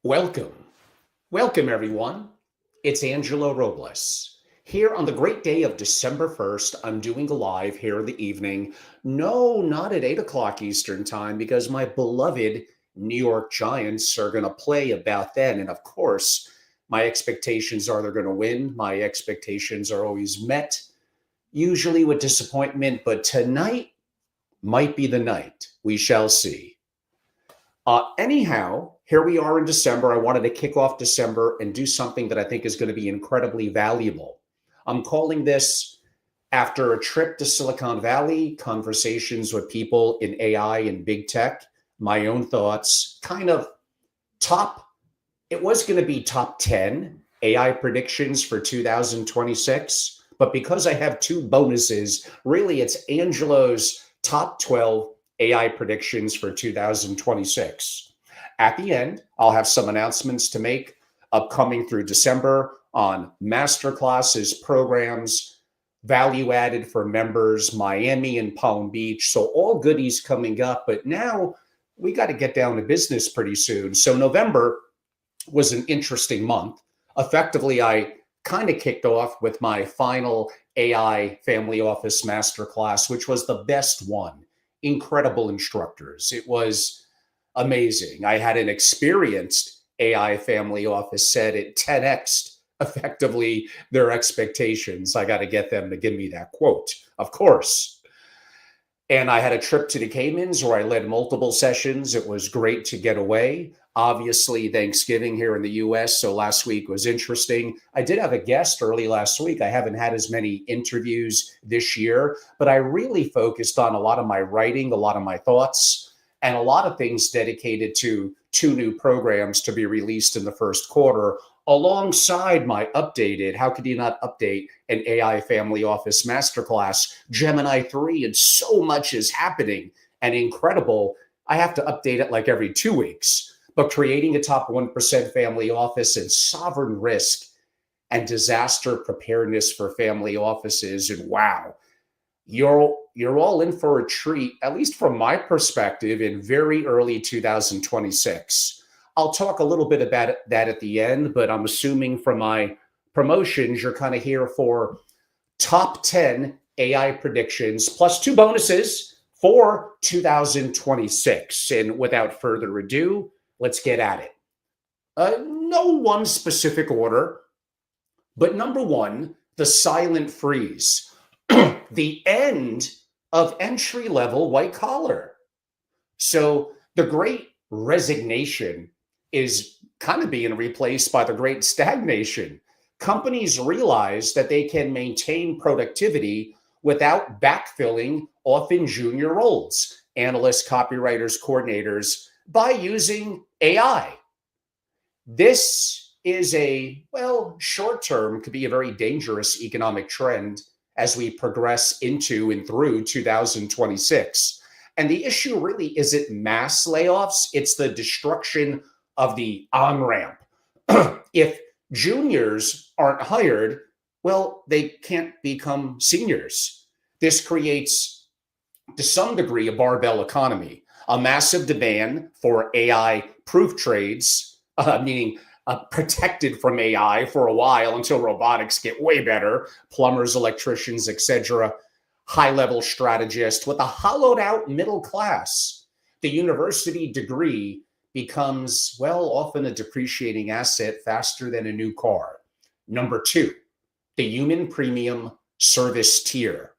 Welcome. Welcome, everyone. It's Angelo Robles. Here on the great day of December 1st, I'm doing a live here in the evening. No, not at 8 o'clock Eastern Time, because my beloved New York Giants are going to play about then. And of course, my expectations are they're going to win. My expectations are always met, usually with disappointment, but tonight might be the night. We shall see. Anyhow, here we are in December. I wanted to kick off December and do something that I think is going to be incredibly valuable. I'm calling this, after a trip to Silicon Valley, conversations with people in AI and big tech, my own thoughts, kind of it was going to be top 10 AI predictions for 2026. But because I have two bonuses, really it's Angelo's top 12 AI predictions for 2026. At the end, I'll have some announcements to make upcoming through December on masterclasses, programs, value added for members, Miami and Palm Beach. So all goodies coming up. But now we got to get down to business pretty soon. So November was an interesting month. Effectively, I kind of kicked off with my final AI family office masterclass, which was the best one. Incredible instructors. It was amazing. I had an experienced AI family office set at 10x effectively their expectations. I got to get them to give me that quote, of course. And I had a trip to the Caymans where I led multiple sessions. It was great to get away. Obviously, Thanksgiving here in the US, so last week was interesting. I did have a guest early last week. I haven't had as many interviews this year, but I really focused on a lot of my writing, a lot of my thoughts, and a lot of things dedicated to two new programs to be released in the first quarter, alongside my updated, how could you not update an AI family office masterclass, Gemini 3, and so much is happening and incredible. I have to update it like every 2 weeks. But creating a top 1% family office and sovereign risk and disaster preparedness for family offices. And wow, you're all in for a treat, at least from my perspective, in very early 2026. I'll talk a little bit about that at the end, but I'm assuming from my promotions, you're kind of here for top 10 AI predictions plus two bonuses for 2026. And without further ado, let's get at it. No one specific order, but number one, the silent freeze, the end of entry level white collar. So the great resignation is kind of being replaced by the great stagnation. Companies realize that they can maintain productivity without backfilling often junior roles, analysts, copywriters, coordinators, by using AI. This is short term, could be a very dangerous economic trend as we progress into and through 2026. And the issue really isn't mass layoffs, it's the destruction of the on-ramp. If juniors aren't hired, well, they can't become seniors. This creates, to some degree, a barbell economy. A massive demand for AI proof trades, meaning protected from AI for a while until robotics get way better, plumbers, electricians, etc., high-level strategists with a hollowed out middle class. The university degree becomes, often a depreciating asset faster than a new car. Number two, the human premium service tier.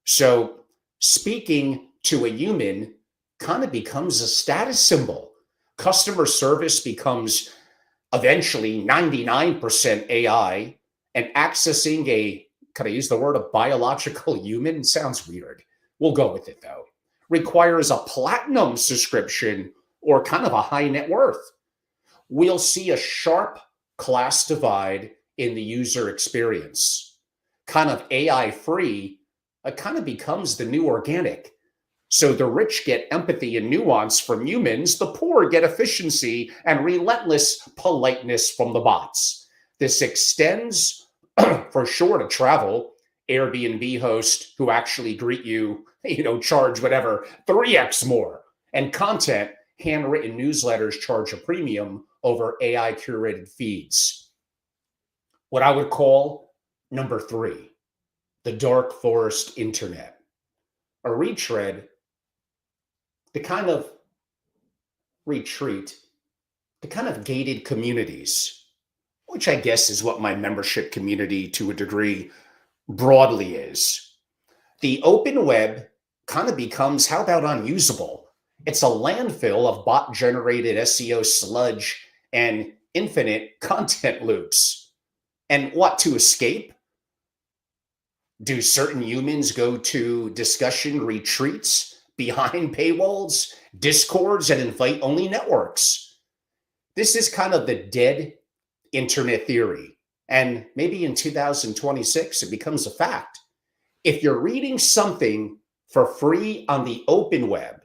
So speaking to a human kind of becomes a status symbol. Customer service becomes eventually 99% AI, and accessing can I use the word, a biological human? Sounds weird. We'll go with it though. Requires a platinum subscription or kind of a high net worth. We'll see a sharp class divide in the user experience. Kind of AI free, it kind of becomes the new organic. So the rich get empathy and nuance from humans, the poor get efficiency and relentless politeness from the bots. This extends for sure to travel. Airbnb host who actually greet you, charge whatever, 3x more. And content, handwritten newsletters charge a premium, over AI curated feeds. What I would call number 3, the dark forest internet, a retread, the kind of retreat, the kind of gated communities, which I guess is what my membership community to a degree broadly is. The open web kind of becomes, how about unusable? It's a landfill of bot generated SEO sludge and infinite content loops. And what to escape? Do certain humans go to discussion retreats behind paywalls, discords, and invite only networks? This is kind of the dead internet theory. And maybe in 2026, it becomes a fact. If you're reading something for free on the open web,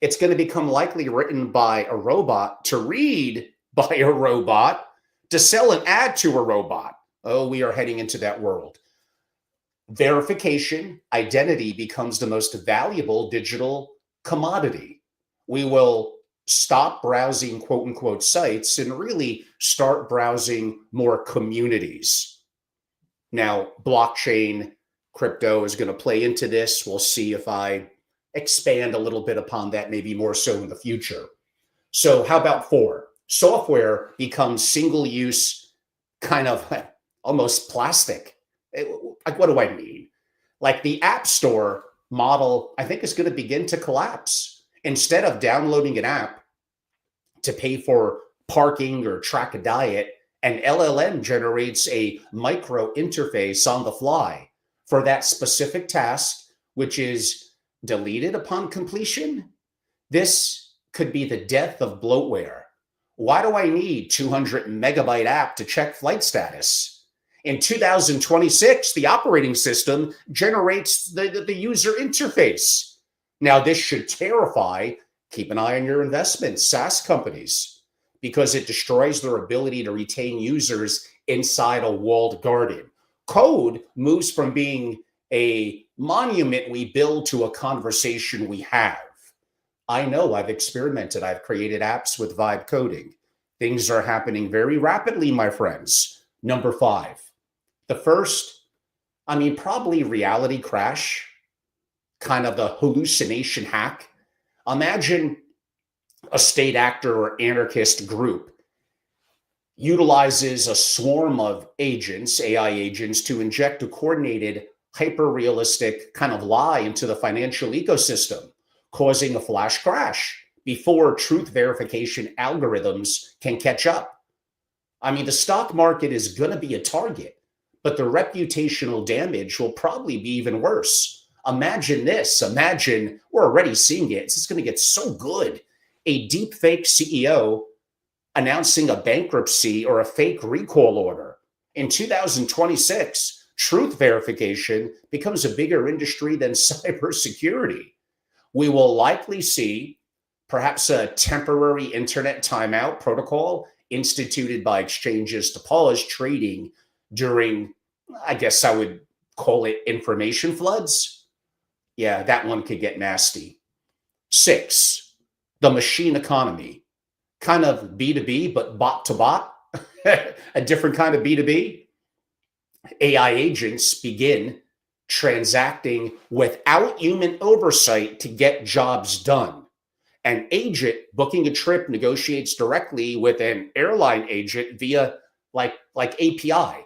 it's going to become likely written by a robot, to read by a robot, to sell an ad to a robot. Oh, we are heading into that world. Verification, identity becomes the most valuable digital commodity. We will stop browsing quote unquote sites and really start browsing more communities. Now, blockchain, crypto is going to play into this. We'll see if I expand a little bit upon that, maybe more so in the future. So how about 4? Software becomes single-use, kind of almost plastic. Like, what do I mean? Like the App Store model, I think, is going to begin to collapse. Instead of downloading an app to pay for parking or track a diet, an LLM generates a micro interface on the fly for that specific task, which is deleted upon completion. This could be the death of bloatware. Why do I need 200 megabyte app to check flight status? In 2026, the operating system generates the user interface. Now, this should terrify, keep an eye on your investments, SaaS companies, because it destroys their ability to retain users inside a walled garden. Code moves from being a monument we build to a conversation we have. I know, I've experimented. I've created apps with vibe coding. Things are happening very rapidly, my friends. Number 5. The first, probably reality crash, kind of the hallucination hack. Imagine a state actor or anarchist group utilizes a swarm of agents, AI agents, to inject a coordinated, hyper-realistic kind of lie into the financial ecosystem, causing a flash crash before truth verification algorithms can catch up. The stock market is going to be a target, but the reputational damage will probably be even worse. Imagine this. Imagine, we're already seeing it. It's just going to get so good. A deepfake CEO announcing a bankruptcy or a fake recall order. In 2026, truth verification becomes a bigger industry than cybersecurity. We will likely see perhaps a temporary internet timeout protocol instituted by exchanges to pause trading during, I guess I would call it, information floods. Yeah, that one could get nasty. 6, the machine economy, kind of B2B, but bot to bot, a different kind of B2B. AI agents begin transacting without human oversight to get jobs done. An agent booking a trip negotiates directly with an airline agent via like API,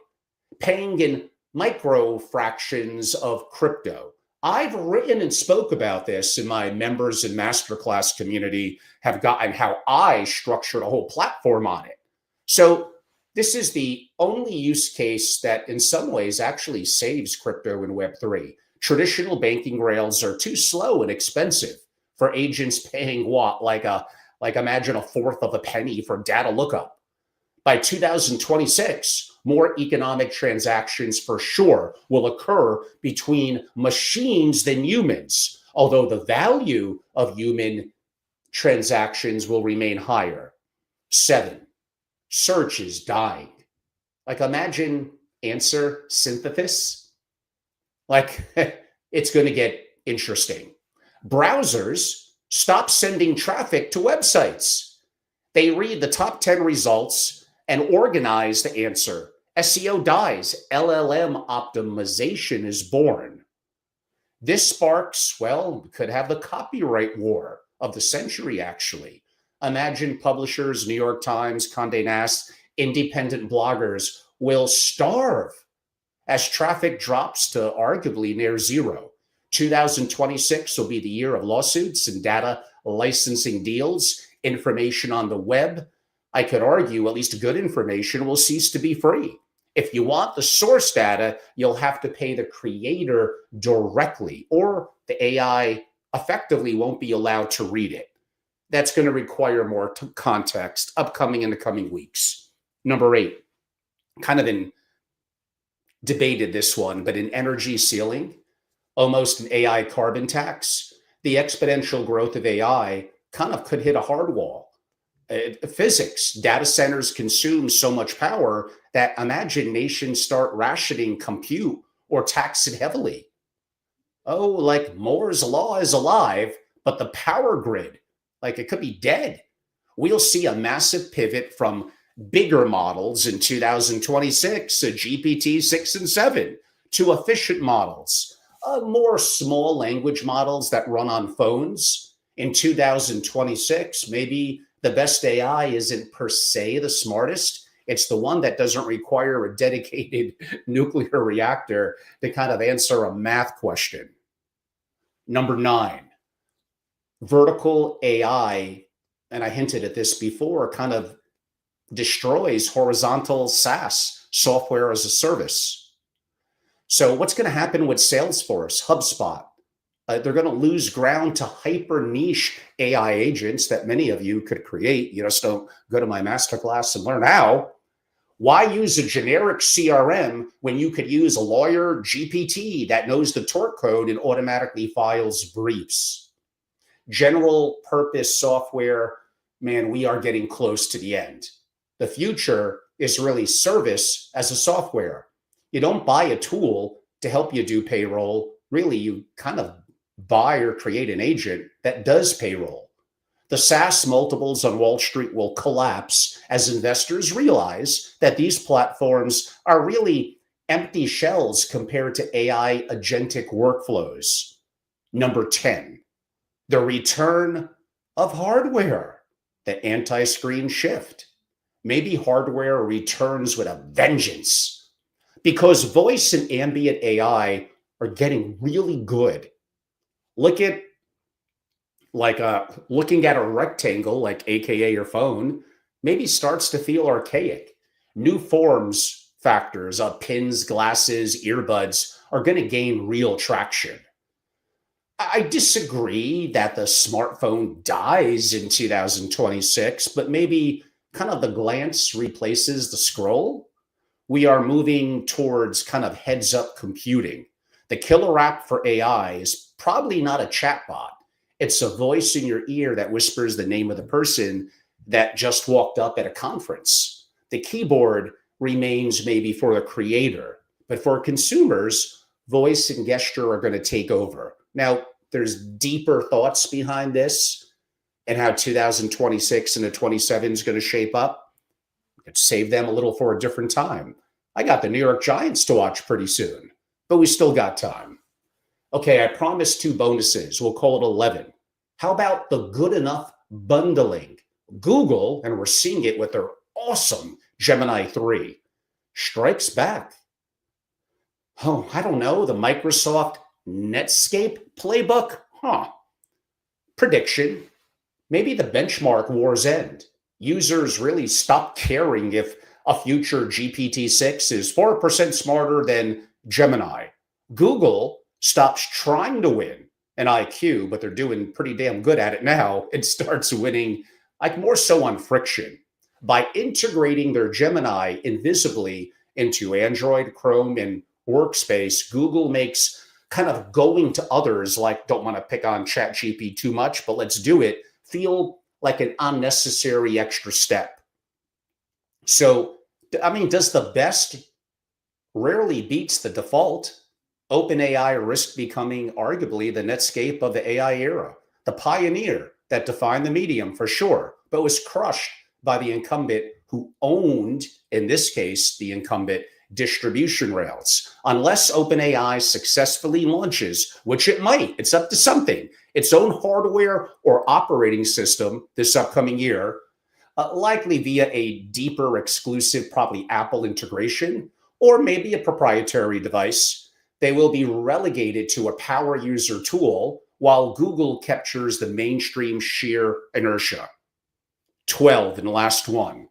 paying in micro fractions of crypto. I've written and spoke about this in my members and masterclass community, have gotten how I structured a whole platform on it. So this is the only use case that in some ways actually saves crypto in Web3. Traditional banking rails are too slow and expensive for agents paying what? Like imagine a fourth of a penny for data lookup. By 2026, more economic transactions for sure will occur between machines than humans, although the value of human transactions will remain higher. 7, search is dying. Like imagine answer synthesis. Like it's going to get interesting. Browsers stop sending traffic to websites. They read the top 10 results and organize the answer. SEO dies, LLM optimization is born. This sparks, well, could have the copyright war of the century, actually. Imagine publishers, New York Times, Condé Nast, independent bloggers will starve as traffic drops to arguably near zero. 2026 will be the year of lawsuits and data licensing deals, information on the web. I could argue at least good information will cease to be free. If you want the source data, you'll have to pay the creator directly, or the AI effectively won't be allowed to read it. That's going to require more context upcoming in the coming weeks. Number 8, kind of debated this one, but an energy ceiling, almost an AI carbon tax. The exponential growth of AI kind of could hit a hard wall. Physics, data centers consume so much power that imagine nations start rationing compute or tax it heavily. Oh, like Moore's law is alive, but the power grid, like it could be dead. We'll see a massive pivot from bigger models in 2026, GPT 6 and 7, to efficient models, more small language models that run on phones. In 2026, maybe the best AI isn't per se the smartest. It's the one that doesn't require a dedicated nuclear reactor to kind of answer a math question. Number 9, vertical AI, and I hinted at this before, kind of destroys horizontal SaaS, software as a service. So what's going to happen with Salesforce, HubSpot? They're going to lose ground to hyper niche AI agents that many of you could create. You just don't go to my masterclass and learn how. Why use a generic CRM when you could use a lawyer GPT that knows the tort code and automatically files briefs? General purpose software, man, we are getting close to the end. The future is really service as a software. You don't buy a tool to help you do payroll. Really, you kind of buy or create an agent that does payroll. The SaaS multiples on Wall Street will collapse as investors realize that these platforms are really empty shells compared to AI agentic workflows. Number 10, the return of hardware, the anti-screen shift. Maybe hardware returns with a vengeance because voice and ambient AI are getting really good. Look at looking at a rectangle, like AKA your phone, maybe starts to feel archaic. New forms factors of pins, glasses, earbuds are going to gain real traction. I disagree that the smartphone dies in 2026, but maybe kind of the glance replaces the scroll. We are moving towards kind of heads up computing. The killer app for AI is probably not a chatbot. It's a voice in your ear that whispers the name of the person that just walked up at a conference. The keyboard remains maybe for the creator, but for consumers, voice and gesture are going to take over. Now, there's deeper thoughts behind this and how 2026 and the 27 is going to shape up. Could save them a little for a different time. I got the New York Giants to watch pretty soon, but we still got time. Okay, I promised 2 bonuses. We'll call it 11. How about the good enough bundling? Google, and we're seeing it with their awesome Gemini 3, strikes back. Oh, I don't know, the Microsoft Netscape playbook? Prediction. Maybe the benchmark wars end. Users really stop caring if a future GPT-6 is 4% smarter than Gemini. Google stops trying to win an IQ, but they're doing pretty damn good at it now. It starts winning, like more so on friction. By integrating their Gemini invisibly into Android, Chrome, and Workspace, Google makes kind of going to others, like, don't want to pick on ChatGPT too much, but let's do it, feel like an unnecessary extra step. So, I mean, does the best rarely beats the default? OpenAI risked becoming arguably the Netscape of the AI era, the pioneer that defined the medium for sure, but was crushed by the incumbent who owned, in this case, the incumbent distribution rails. Unless OpenAI successfully launches, which it might, it's up to something, its own hardware or operating system this upcoming year, likely via a deeper exclusive, probably Apple integration, or maybe a proprietary device, they will be relegated to a power user tool while Google captures the mainstream sheer inertia. 12 in the last one.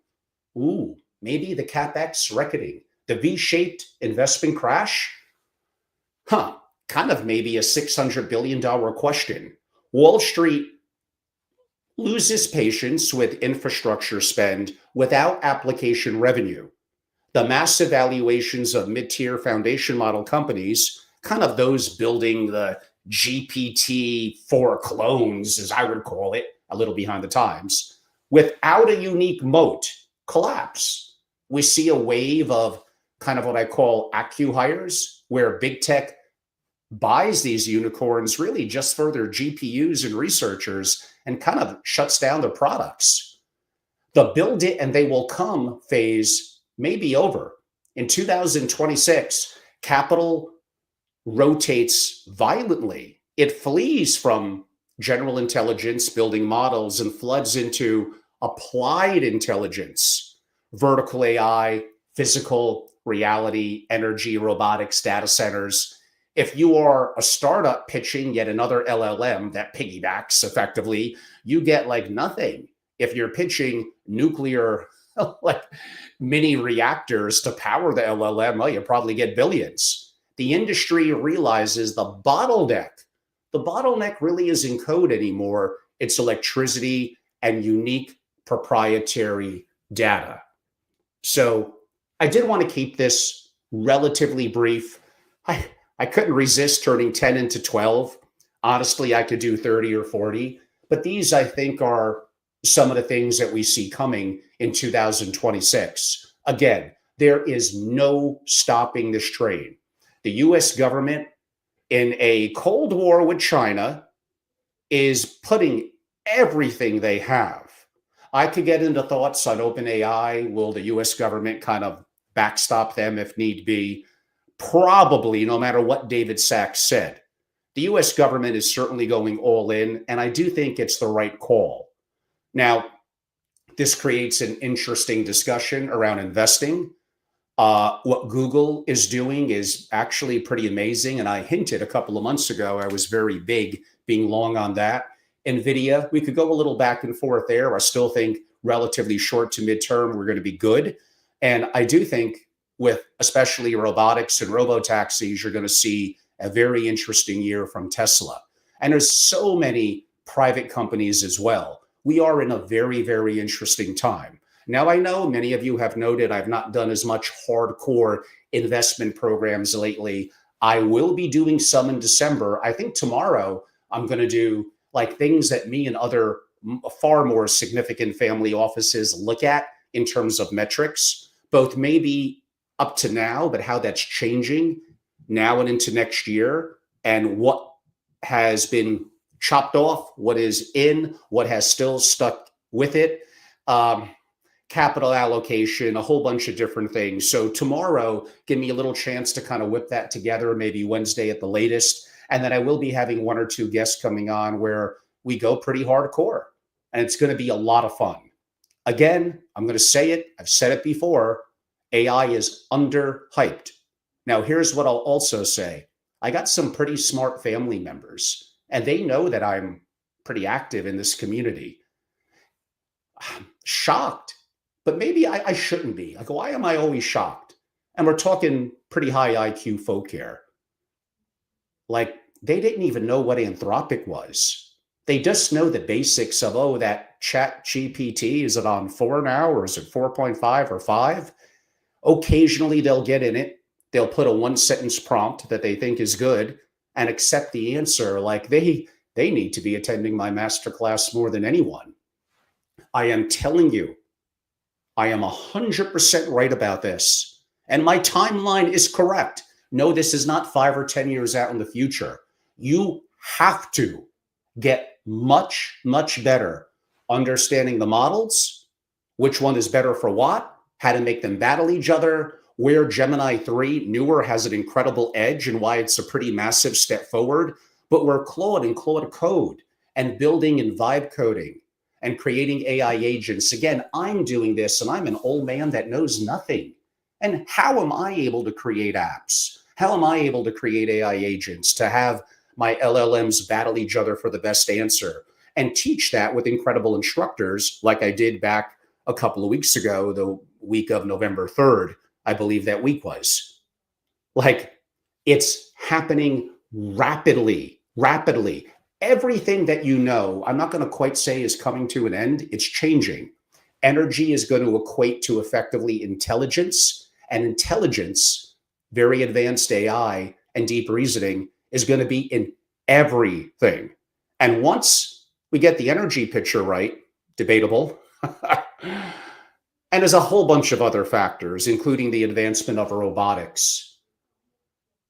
Ooh, maybe the CapEx reckoning, the V-shaped investment crash? Kind of maybe a $600 billion question. Wall Street loses patience with infrastructure spend without application revenue. The massive valuations of mid-tier foundation model companies, kind of those building the GPT-4 clones, as I would call it, a little behind the times, without a unique moat, collapse. We see a wave of kind of what I call acqui-hires, where big tech buys these unicorns really just for their GPUs and researchers and kind of shuts down their products. The build it and they will come phase may be over. In 2026, capital rotates violently. It flees from general intelligence, building models, and floods into applied intelligence, vertical AI, physical reality, energy, robotics, data centers. If you are a startup pitching yet another LLM that piggybacks effectively, you get like nothing. If you're pitching nuclear like mini reactors to power the LLM, well, you probably get billions. The industry realizes the bottleneck. The bottleneck really isn't code anymore. It's electricity and unique proprietary data. So I did want to keep this relatively brief. I couldn't resist turning 10 into 12. Honestly, I could do 30 or 40. But these, I think, are some of the things that we see coming in 2026. Again, there is no stopping this train. The US government, in a Cold War with China, is putting everything they have. I could get into thoughts on OpenAI. Will the US government kind of backstop them if need be? Probably, no matter what David Sachs said. The US government is certainly going all in, and I do think it's the right call. Now, this creates an interesting discussion around investing. What Google is doing is actually pretty amazing. And I hinted a couple of months ago, I was very big being long on that. NVIDIA, we could go a little back and forth there. I still think relatively short to midterm, we're going to be good. And I do think with especially robotics and robotaxis, you're going to see a very interesting year from Tesla. And there's so many private companies as well. We are in a very, very interesting time. Now, I know many of you have noted I've not done as much hardcore investment programs lately. I will be doing some in December. I think tomorrow I'm going to do like things that me and other far more significant family offices look at in terms of metrics, both maybe up to now, but how that's changing now and into next year, and what has been chopped off, what is in, what has still stuck with it, capital allocation, a whole bunch of different things. So tomorrow, give me a little chance to kind of whip that together, maybe Wednesday at the latest. And then I will be having one or two guests coming on where we go pretty hardcore, and it's going to be a lot of fun. Again, I'm going to say it. I've said it before. AI is underhyped. Now, here's what I'll also say. I got some pretty smart family members, and they know that I'm pretty active in this community. I'm shocked, but maybe I shouldn't be. Like, why am I always shocked? And we're talking pretty high IQ folk here. Like, they didn't even know what Anthropic was. They just know the basics of, oh, that ChatGPT, is it on 4 now, or is it 4.5 or 5? Occasionally they'll get in it. They'll put a one-sentence prompt that they think is good and accept the answer. Like they need to be attending my masterclass more than anyone. I am telling you, I am 100% right about this. And my timeline is correct. No, this is not 5 or 10 years out in the future. You have to get much, much better understanding the models which one is better for what, how to make them battle each other, where Gemini 3 newer has an incredible edge and why it's a pretty massive step forward, but where Claude and Claude Code and building and vibe coding and creating AI agents, again, I'm doing this and I'm an old man that knows nothing. And how am I able to create apps? How am I able to create AI agents to have my LLMs battle each other for the best answer and teach that with incredible instructors like I did back a couple of weeks ago, the week of November 3rd, I believe that week was. Like, it's happening rapidly, rapidly. Everything that you know, I'm not going to quite say is coming to an end, it's changing. Energy is going to equate to effectively intelligence, and intelligence, very advanced AI and deep reasoning, is going to be in everything. And once we get the energy picture right, debatable, and there's a whole bunch of other factors, including the advancement of robotics.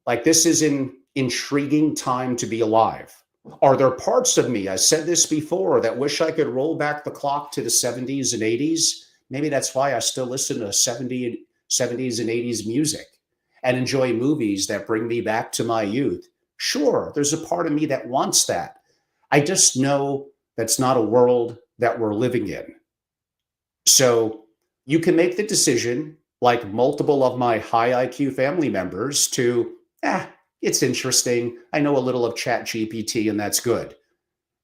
Like, this is an intriguing time to be alive. Are there parts of me, I said this before, that wish I could roll back the clock to the 70s and 80s? Maybe that's why I still listen to 70s and 80s music and enjoy movies that bring me back to my youth. Sure, there's a part of me that wants that. I just know that's not a world that we're living in. So you can make the decision, like multiple of my high IQ family members, to, it's interesting. I know a little of ChatGPT and that's good.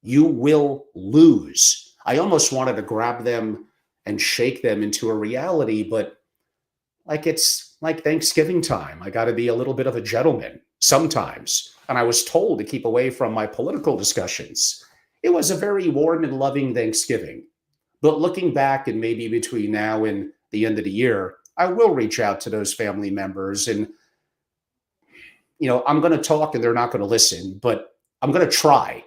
You will lose. I almost wanted to grab them and shake them into a reality, but like, it's like Thanksgiving time. I got to be a little bit of a gentleman sometimes. And I was told to keep away from my political discussions. It was a very warm and loving Thanksgiving. But looking back, and maybe between now and the end of the year, I will reach out to those family members and, I'm going to talk and they're not going to listen, but I'm going to try.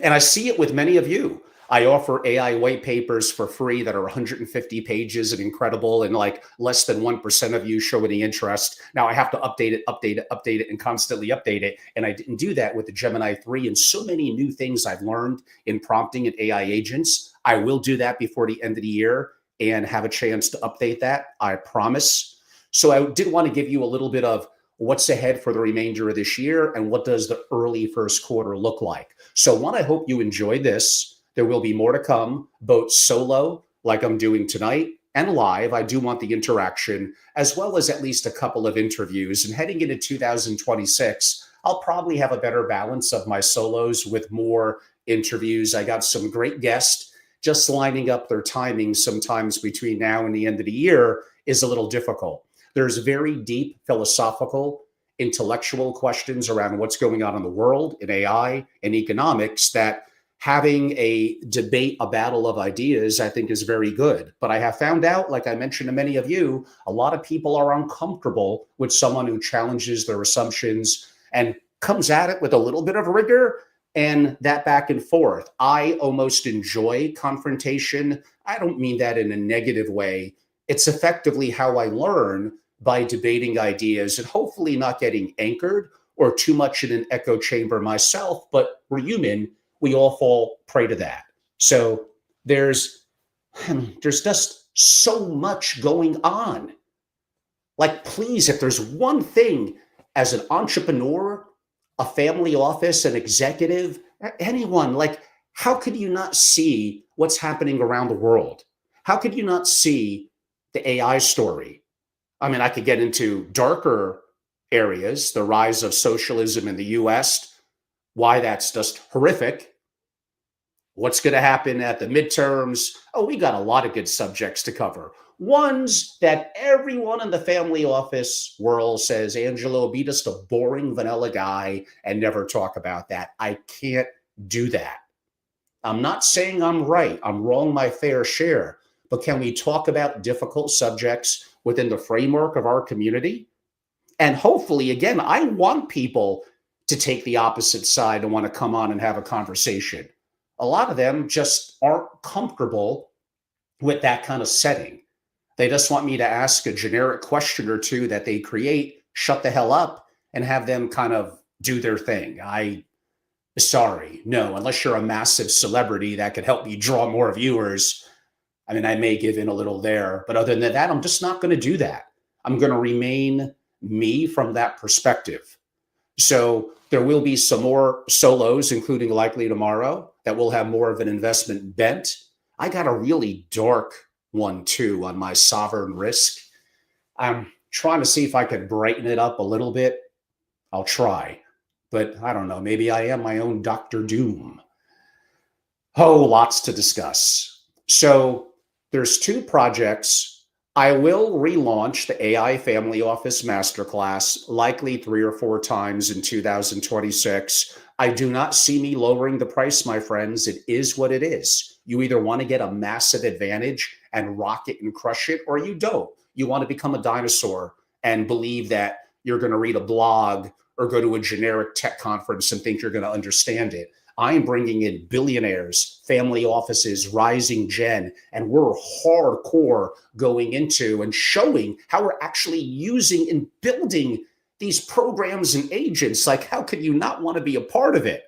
And I see it with many of you. I offer AI white papers for free that are 150 pages and incredible, and like less than 1% of you show any interest. Now I have to update it, and constantly update it. And I didn't do that with the Gemini 3 and so many new things I've learned in prompting and AI agents. I will do that before the end of the year and have a chance to update that, I promise. So I did want to give you a little bit of what's ahead for the remainder of this year and what does the early first quarter look like. So one, I hope you enjoyed this. There will be more to come, both solo, like I'm doing tonight, and live. I do want the interaction, as well as at least a couple of interviews. And heading into 2026, I'll probably have a better balance of my solos with more interviews. I got some great guests. Just lining up their timing sometimes between now and the end of the year is a little difficult. There's very deep philosophical, intellectual questions around what's going on in the world, in AI, and economics, that having a debate, a battle of ideas, I think is very good. But I have found out, like I mentioned to many of you, a lot of people are uncomfortable with someone who challenges their assumptions and comes at it with a little bit of rigor and that back and forth. I almost enjoy confrontation. I don't mean that in a negative way. It's effectively how I learn, by debating ideas and hopefully not getting anchored or too much in an echo chamber myself, but we're human. We all fall prey to that. So there's just so much going on. Like, please, if there's one thing as an entrepreneur, a family office, an executive, anyone, like, how could you not see what's happening around the world? How could you not see the AI story? I mean, I could get into darker areas, the rise of socialism in the US, why that's just horrific. What's going to happen at the midterms? Oh, we got a lot of good subjects to cover. Ones that everyone in the family office world says, Angelo, be just a boring vanilla guy and never talk about that. I can't do that. I'm not saying I'm right. I'm wrong my fair share. But can we talk about difficult subjects within the framework of our community? And hopefully, again, I want people to take the opposite side and want to come on and have a conversation. A lot of them just aren't comfortable with that kind of setting. They just want me to ask a generic question or two that they create, shut the hell up, and have them kind of do their thing. Sorry, no, unless you're a massive celebrity that could help me draw more viewers, I mean, I may give in a little there, but other than that, I'm just not going to do that. I'm going to remain me from that perspective. So there will be some more solos, including likely tomorrow, that will have more of an investment bent. I got a really dark one too on my sovereign risk. I'm trying to see if I could brighten it up a little bit. I'll try, but I don't know. Maybe I am my own Dr. Doom. Oh, lots to discuss. So there's two projects. I will relaunch the AI Family Office Masterclass, likely 3 or 4 times in 2026. I do not see me lowering the price, my friends. It is what it is. You either want to get a massive advantage and rock it and crush it, or you don't. You want to become a dinosaur and believe that you're going to read a blog or go to a generic tech conference and think you're going to understand it. I am bringing in billionaires, family offices, rising gen, and we're hardcore going into and showing how we're actually using and building these programs and agents. Like, how could you not want to be a part of it?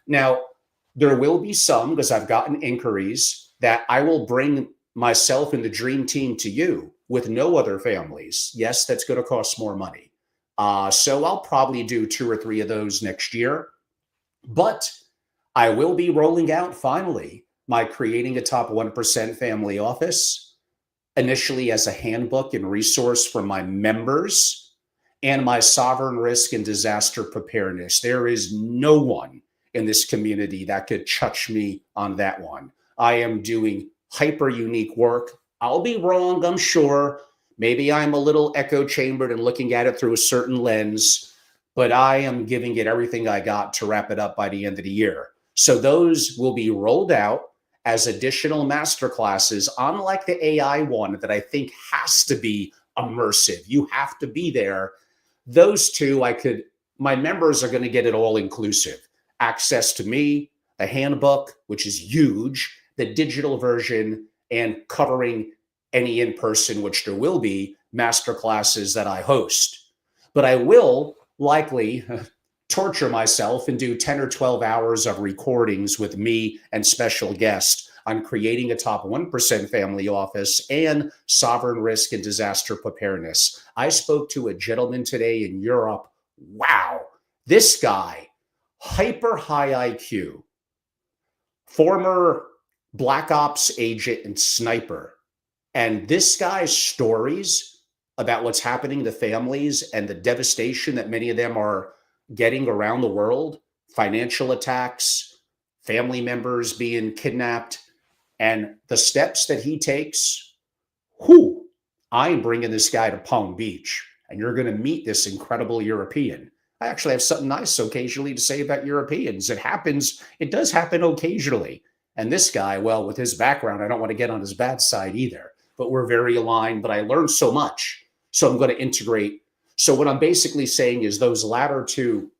Now, there will be some, because I've gotten inquiries, that I will bring myself and the dream team to you with no other families. Yes, that's going to cost more money. So I'll probably do 2 or 3 of those next year. But I will be rolling out finally my Creating a Top 1% Family Office, initially as a handbook and resource for my members, and my sovereign risk and disaster preparedness. There is no one in this community that could touch me on that one. I am doing hyper unique work. I'll be wrong, I'm sure. Maybe I'm a little echo chambered and looking at it through a certain lens, but I am giving it everything I got to wrap it up by the end of the year. So those will be rolled out as additional masterclasses, unlike the AI one that I think has to be immersive. You have to be there. Those two, my members are going to get it all inclusive. Access to me, a handbook, which is huge, the digital version, and covering any in-person, which there will be, masterclasses that I host. But I will likely torture myself and do 10 or 12 hours of recordings with me and special guests on Creating a Top 1% Family Office and sovereign risk and disaster preparedness. I spoke to a gentleman today in Europe. Wow, this guy, hyper high IQ, former Black Ops agent and sniper. And this guy's stories about what's happening to families and the devastation that many of them are getting around the world, financial attacks, family members being kidnapped, and the steps that he takes, I'm bringing this guy to Palm Beach, and you're going to meet this incredible European. I actually have something nice occasionally to say about Europeans. It does happen occasionally. And this guy, well, with his background, I don't want to get on his bad side either, but we're very aligned, but I learned so much. So I'm going to integrate. So what I'm basically saying is those latter two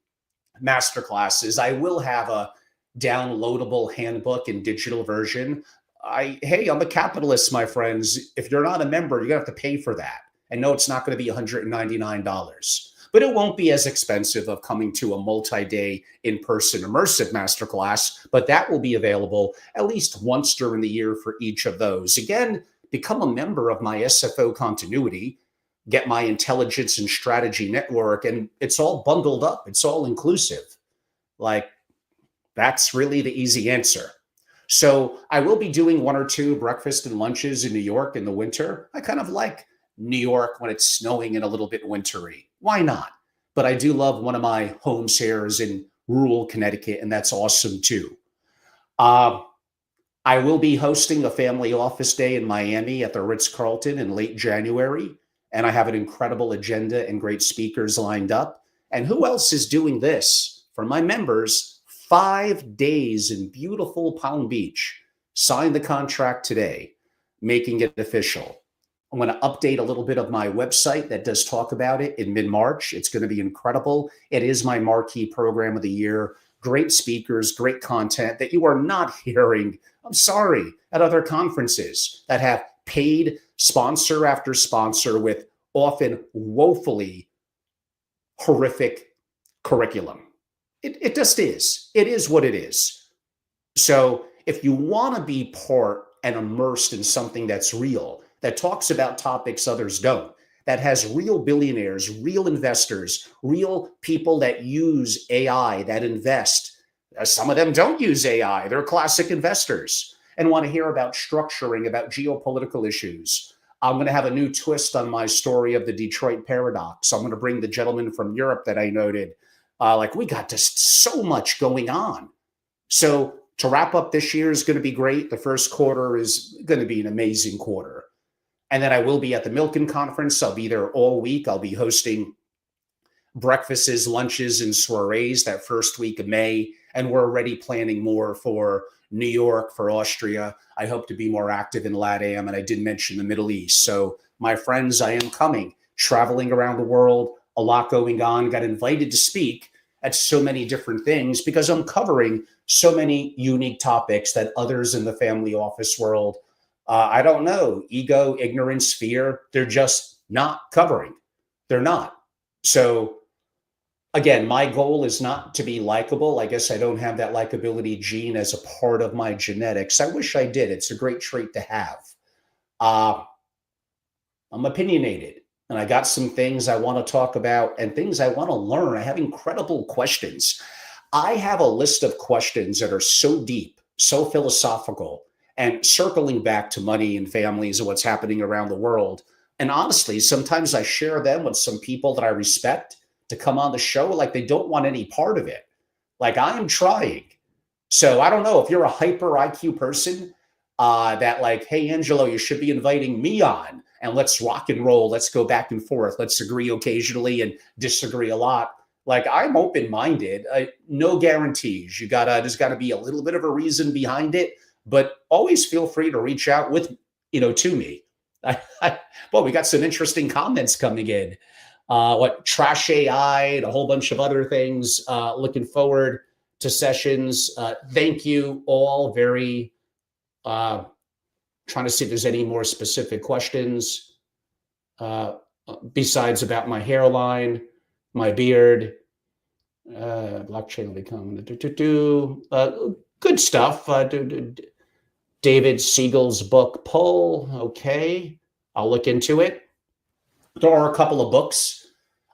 masterclasses, I will have a downloadable handbook and digital version. I'm a capitalist, my friends. If you're not a member, you're going to have to pay for that. And no, it's not going to be $199. But it won't be as expensive of coming to a multi-day in-person immersive masterclass, but that will be available at least once during the year for each of those. Again, become a member of my SFO continuity, get my intelligence and strategy network, and it's all bundled up. It's all inclusive. Like, that's really the easy answer. So I will be doing 1 or 2 breakfast and lunches in New York in the winter. I kind of like New York when it's snowing and a little bit wintry. Why not? But I do love one of my homes here is in rural Connecticut, and that's awesome too. I will be hosting a family office day in Miami at the Ritz-Carlton in late January, and I have an incredible agenda and great speakers lined up. And who else is doing this? For my members, 5 days in beautiful Palm Beach. Sign the contract today, making it official. I'm going to update a little bit of my website that does talk about it in mid-March. It's going to be incredible. It is my marquee program of the year. Great speakers, great content that you are not hearing, I'm sorry, at other conferences that have paid sponsor after sponsor with often woefully horrific curriculum. It just is. It is what it is. So if you want to be part and immersed in something that's real, that talks about topics others don't, that has real billionaires, real investors, real people that use AI, that invest. Some of them don't use AI, they're classic investors and want to hear about structuring, about geopolitical issues. I'm going to have a new twist on my story of the Detroit paradox. I'm going to bring the gentleman from Europe that I noted. Like, we got just so much going on. So to wrap up, this year is going to be great. The first quarter is going to be an amazing quarter. And then I will be at the Milken Conference. I'll be there all week. I'll be hosting breakfasts, lunches, and soirees that first week of May. And we're already planning more for New York, for Austria. I hope to be more active in LATAM, and I did mention the Middle East. So my friends, I am coming, traveling around the world, a lot going on, got invited to speak at so many different things because I'm covering so many unique topics that others in the family office world, I don't know, ego, ignorance, fear, they're just not covering. They're not. So again, my goal is not to be likable. I guess I don't have that likability gene as a part of my genetics. I wish I did. It's a great trait to have. I'm opinionated, and I got some things I want to talk about and things I want to learn. I have incredible questions. I have a list of questions that are so deep, so philosophical, and circling back to money and families and what's happening around the world. And honestly, sometimes I share them with some people that I respect to come on the show, like they don't want any part of it. Like, I'm trying. So I don't know if you're a hyper IQ person that like, hey, Angelo, you should be inviting me on and let's rock and roll. Let's go back and forth. Let's agree occasionally and disagree a lot. Like, I'm open-minded. No guarantees. There's got to be a little bit of a reason behind it, but always feel free to reach out to me. Well, we got some interesting comments coming in. Trash AI and a whole bunch of other things. Looking forward to sessions. Thank you all very, trying to see if there's any more specific questions besides about my hairline, my beard, blockchain will become, good stuff. David Siegel's book, Pull. Okay, I'll look into it. There are a couple of books.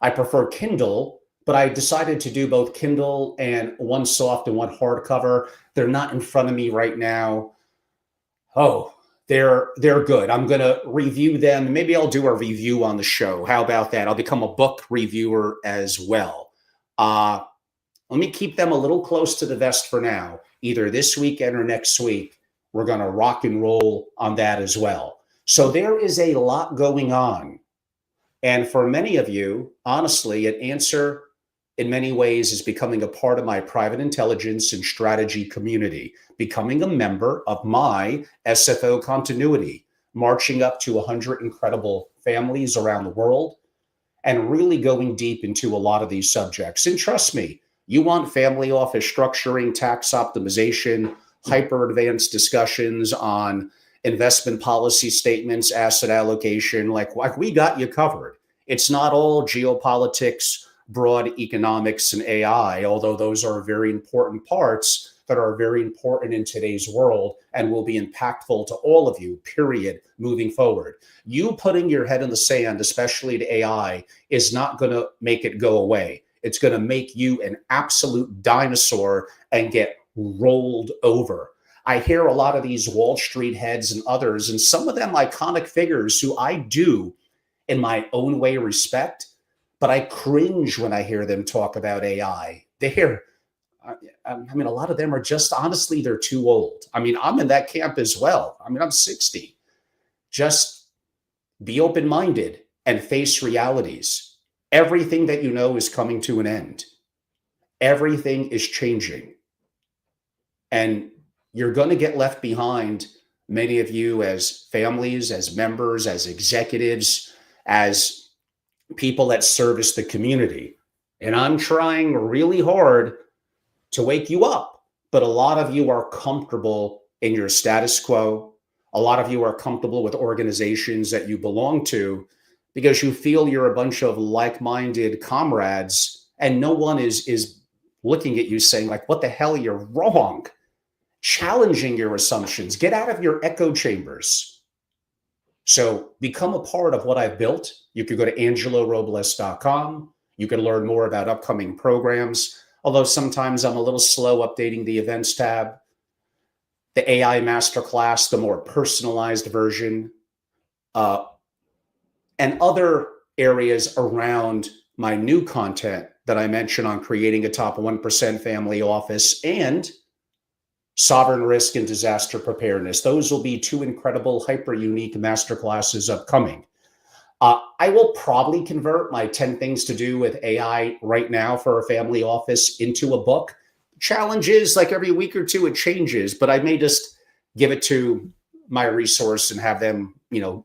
I prefer Kindle, but I decided to do both Kindle and one soft and one hardcover. They're not in front of me right now. Oh, they're good. I'm going to review them. Maybe I'll do a review on the show. How about that? I'll become a book reviewer as well. Let me keep them a little close to the vest for now. Either this weekend or next week, we're going to rock and roll on that as well. So there is a lot going on. And for many of you, honestly, an answer in many ways is becoming a part of my private intelligence and strategy community, becoming a member of my SFO continuity, marching up to 100 incredible families around the world, and really going deep into a lot of these subjects. And trust me, you want family office structuring, tax optimization, hyper advanced discussions on investment policy statements, asset allocation, like we got you covered. It's not all geopolitics, broad economics, and AI, although those are very important parts that are very important in today's world and will be impactful to all of you, period, moving forward. You putting your head in the sand, especially to AI, is not going to make it go away. It's going to make you an absolute dinosaur and get rolled over. I hear a lot of these Wall Street heads and others, and some of them iconic figures who I do in my own way respect, but I cringe when I hear them talk about AI. I mean, a lot of them are just, honestly, they're too old. I mean, I'm in that camp as well. I mean, I'm 60. Just be open-minded and face realities. Everything that you know is coming to an end. Everything is changing. And you're going to get left behind, many of you, as families, as members, as executives, as people that service the community. And I'm trying really hard to wake you up. But a lot of you are comfortable in your status quo. A lot of you are comfortable with organizations that you belong to because you feel you're a bunch of like-minded comrades and no one is looking at you saying, like, what the hell, you're wrong. challenging your assumptions, get out of your echo chambers. So become a part of what I've built. You could go to angelorobles.com. You can learn more about upcoming programs, although sometimes I'm a little slow updating the events tab. The AI masterclass, the more personalized version, and other areas around my new content that I mentioned on creating a top 1% family office and sovereign risk and disaster preparedness. Those will be two incredible, hyper unique masterclasses upcoming. I will probably convert my 10 things to do with AI right now for a family office into a book. Challenge is like every week or two, it changes, but I may just give it to my resource and have them,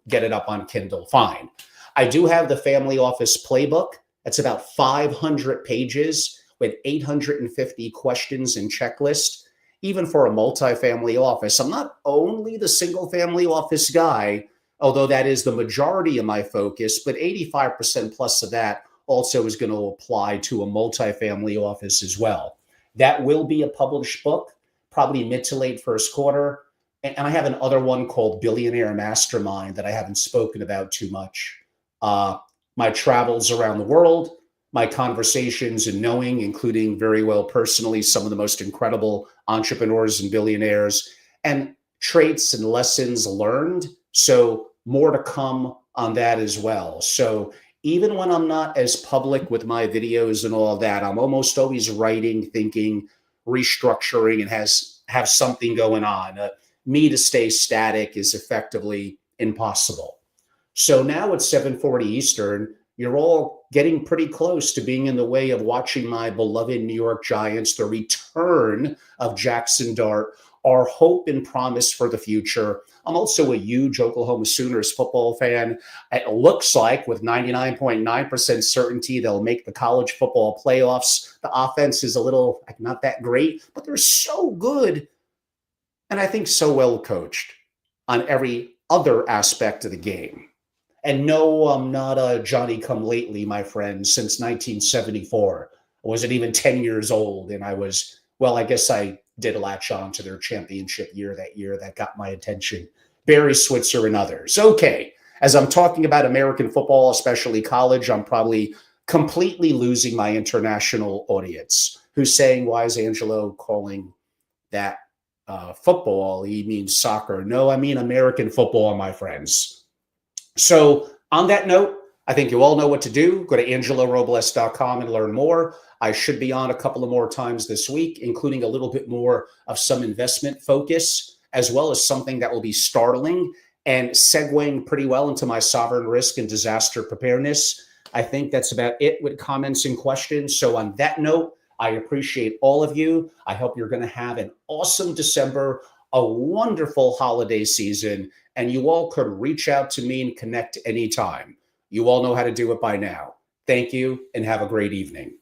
get it up on Kindle. Fine. I do have the family office playbook. It's about 500 pages with 850 questions and checklists, even for a multifamily office. I'm not only the single family office guy, although that is the majority of my focus, but 85% plus of that also is going to apply to a multifamily office as well. That will be a published book, probably mid to late first quarter. And I have another one called Billionaire Mastermind that I haven't spoken about too much. My travels around the world, my conversations and knowing, including very well personally, some of the most incredible entrepreneurs and billionaires, and traits and lessons learned. So more to come on that as well. So even when I'm not as public with my videos and all that, I'm almost always writing, thinking, restructuring, and have something going on. Me to stay static is effectively impossible. So now it's 7:40 Eastern. You're all getting pretty close to being in the way of watching my beloved New York Giants, the return of Jackson Dart, our hope and promise for the future. I'm also a huge Oklahoma Sooners football fan. It looks like with 99.9% certainty they'll make the college football playoffs. The offense is a little not that great, but they're so good. And I think so well coached on every other aspect of the game. And no, I'm not a Johnny come lately, my friend, since 1974. I wasn't even 10 years old. And I guess I did latch on to their championship year that got my attention. Barry Switzer and others. Okay, as I'm talking about American football, especially college, I'm probably completely losing my international audience who's saying, why is Angelo calling that football? He means soccer. No, I mean American football, my friends. So on that note, I think you all know what to do. Go to angelorobles.com and learn more. I should be on a couple of more times this week, including a little bit more of some investment focus, as well as something that will be startling and segueing pretty well into my sovereign risk and disaster preparedness. I think that's about it with comments and questions. So on that note, I appreciate all of you. I hope you're going to have an awesome December, a wonderful holiday season, and you all could reach out to me and connect anytime. You all know how to do it by now. Thank you and have a great evening.